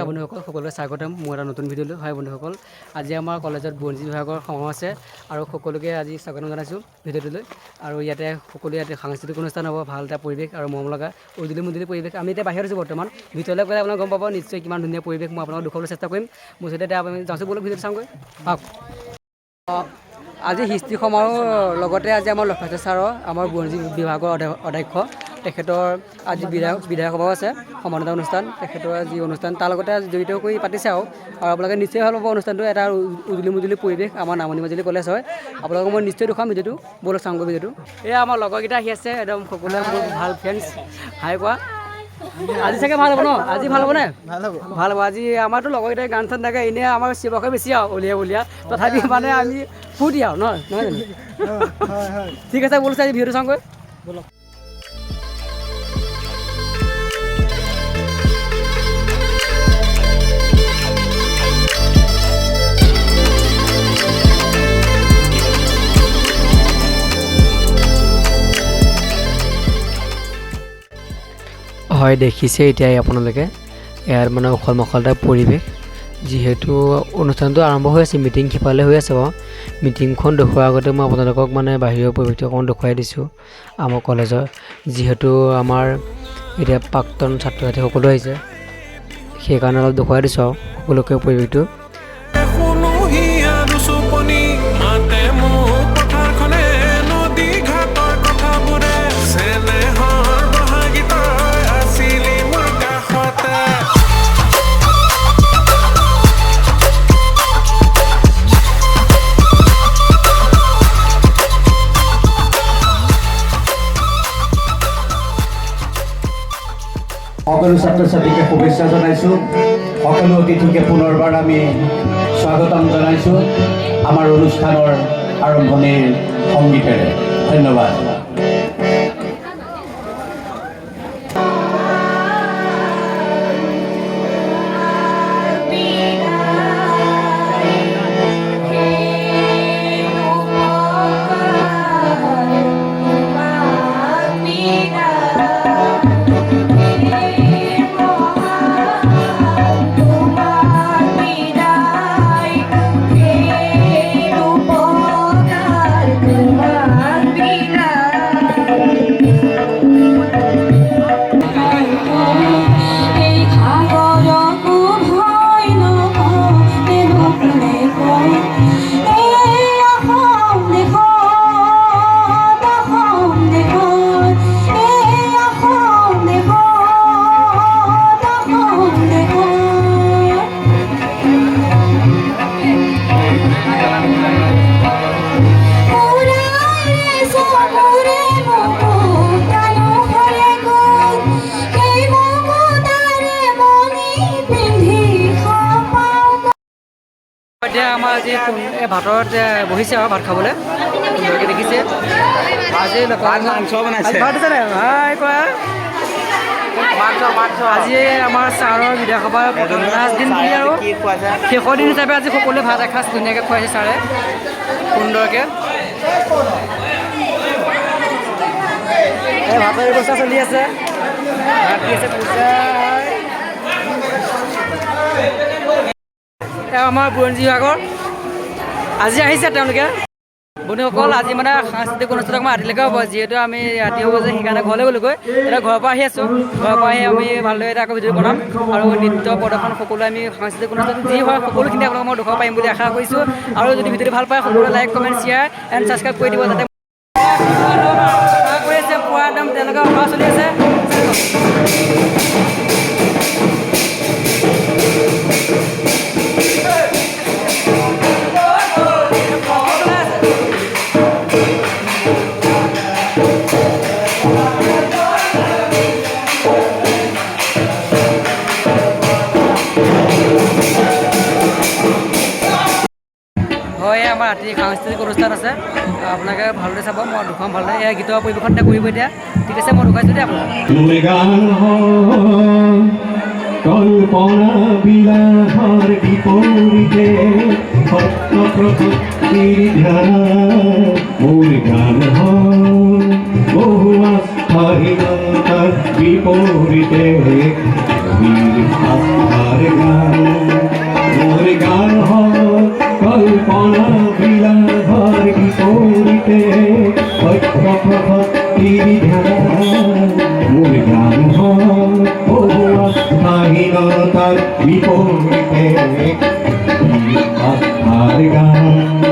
বন্ধুসকল সকলোকে স্বাগতম মোৰ এটা নতুন ভিডিঅ'লৈ হয় বন্ধুসকল আজি আমাৰ কলেজত বুৰঞ্জী বিভাগৰ সমাৰোহ আছে আৰু সকলোকে আজি স্বাগতম জনাইছোঁ ভিডিঅ'টোলৈ আৰু ইয়াতে সকলোৱে ইয়াতে সাংস্কৃতিক অনুষ্ঠান হ'ব ভাল এটা পৰিৱেশ আৰু মৰম লগা উজলি মুজলি পৰিৱেশ আমি এতিয়া বাহিৰত আছোঁ বৰ্তমান ভিতৰলৈ গ'লে আপোনালোকে গম পাব নিশ্চয় কিমান ধুনীয়া পৰিৱেশ মই আপোনালোকক দেখুৱাবলৈ চেষ্টা কৰিম মোৰ সৈতে এতিয়া আমি যাওঁচোন ব'লক ভিডিঅ'টো চাওঁগৈ আহক আজি হিষ্ট্ৰী সমাৰোহ লগতে আজি আমাৰ লক্ষ্য ছাৰৰ আমাৰ বুৰঞ্জী বিভাগৰ অধ্যক্ষ তেখেতৰ আজি বিধায়ক সভাও আছে সমানতা অনুষ্ঠান তেখেতৰ যি অনুষ্ঠান তাৰ লগতে জড়িত কৰি পাতিছে আৰু আপোনালোকে নিশ্চয় ভাল পাব অনুষ্ঠানটো এটা উজলি মুজলি পৰিৱেশ আমাৰ নামনি মাজুলী কলেজ হয় আপোনালোকক মই নিশ্চয় দেখুৱাম ভিডিঅ'টো ব'লক চাওঁগৈ ভিডিঅ'টো এয়া আমাৰ লগৰকেইটা আহি আছে একদম সকলোৱে মোৰ ভাল ফ্ৰেণ্ডছ হাই কোৱা আজি চাগে ভাল হ'ব ন আজি ভাল হ'বনে ভাল হ'ব আজি আমাৰতো লগৰকেইটাই গান চান থাকে এনেই আমাৰ শিৱকে বেছি আৰু উলিয়া তথাপি মানে আমি ফূৰ্তি আৰু নহয় জানো ঠিক আছে ব'লছে আজি ভিডিঅ'টো চাওঁগৈ ব'লক হয় দেখিছে এতিয়া আপোনালোকে ইয়াৰ মানে উখল মাখল এটা পৰিৱেশ যিহেতু অনুষ্ঠানটো আৰম্ভ হৈ আছে মিটিং সিফালে হৈ আছে বাৰু মিটিংখন দেখুৱাৰ আগতে মই আপোনালোকক মানে বাহিৰৰ পৰিৱেশটো অকণমান দেখুৱাই দিছোঁ আমাৰ কলেজৰ যিহেতু আমাৰ এতিয়া প্ৰাক্তন ছাত্ৰ ছাত্ৰী সকলো আহিছে সেইকাৰণে অলপ দেখুৱাই দিছোঁ আৰু সকলোকে পৰিৱেশটো সকলো ছাত্ৰ ছাত্ৰীকে শুভেচ্ছা জনাইছোঁ সকলো অতিথিকে পুনৰবাৰ আমি স্বাগতম জনাইছোঁ আমাৰ অনুষ্ঠানৰ আৰম্ভণিৰ সংগীতেৰে ধন্যবাদ এতিয়া আমাৰ আজি ভাতত বহিছে আৰু ভাত খাবলৈ সুন্দৰকৈ দেখিছে আজি আজি আমাৰ ছাৰৰ বিধানসভাৰ লাষ্ট দিন বুলি আৰু শেষৰ দিন হিচাপে আজি সকলোৱে ভাত এসাঁজ ধুনীয়াকৈ খুৱাইছে ছাৰে সুন্দৰকৈ এই ভাতৰ ব্যৱস্থা চলি আছে ভাত দি আছে পূজা আমাৰ বুৰঞ্জী বিভাগৰ আজি আহিছে তেওঁলোকে বন্ধুসকল আজি মানে সাংস্কৃতিক অনুষ্ঠানক মই ৰাতিলৈকে হ'ব যিহেতু আমি ৰাতি হ'ব যে সেইকাৰণে ঘৰলৈ গ'লোগৈ এতিয়া ঘৰৰ পৰা আহি আছোঁ ঘৰৰ পৰা আহি আমি ভালদৰে এটা আকৌ ভিডিঅ' বনাম আৰু নৃত্য প্ৰদৰ্শন সকলোৱে আমি সাংস্কৃতিক অনুষ্ঠান যি হয় সকলোখিনি আপোনালোকক মই দেখুৱাব পাৰিম বুলি আশা কৰিছোঁ আৰু যদি ভিডিঅ'টো ভাল পায় সকলোৱে like comment share and subscribe কৰি দিব যাতে কৰি আছে পোৱা একদম তেওঁলোকে অফাৰ চলি আছে হয় আমাৰ ৰাতি সাংস্কৃতিক অনুষ্ঠান আছে আপোনালোকে ভালদৰে চাব মই দেখুৱাম ভালদৰে এয়া গীতৰ পৰিৱেশন এটা কৰিব এতিয়া ঠিক আছে মই দেখুৱাইছোঁ দেই আপোনাক কল্পনা বিলাহৰ বিপৰীতে সত্য প্ৰকৃতিৰ ধ্যান মোৰ গান বহু আস্থাহীনতাৰ বিপৰীতে আস্থাৰ আত্মাৰ গান মোৰ গান কল্পনা বিলাহৰ বিপৰীতে সত্য প্ৰভক্তিৰ ধ্যান মোৰ গান আস্থাহীনতাৰ বিপৰীতে আত্মাৰ গান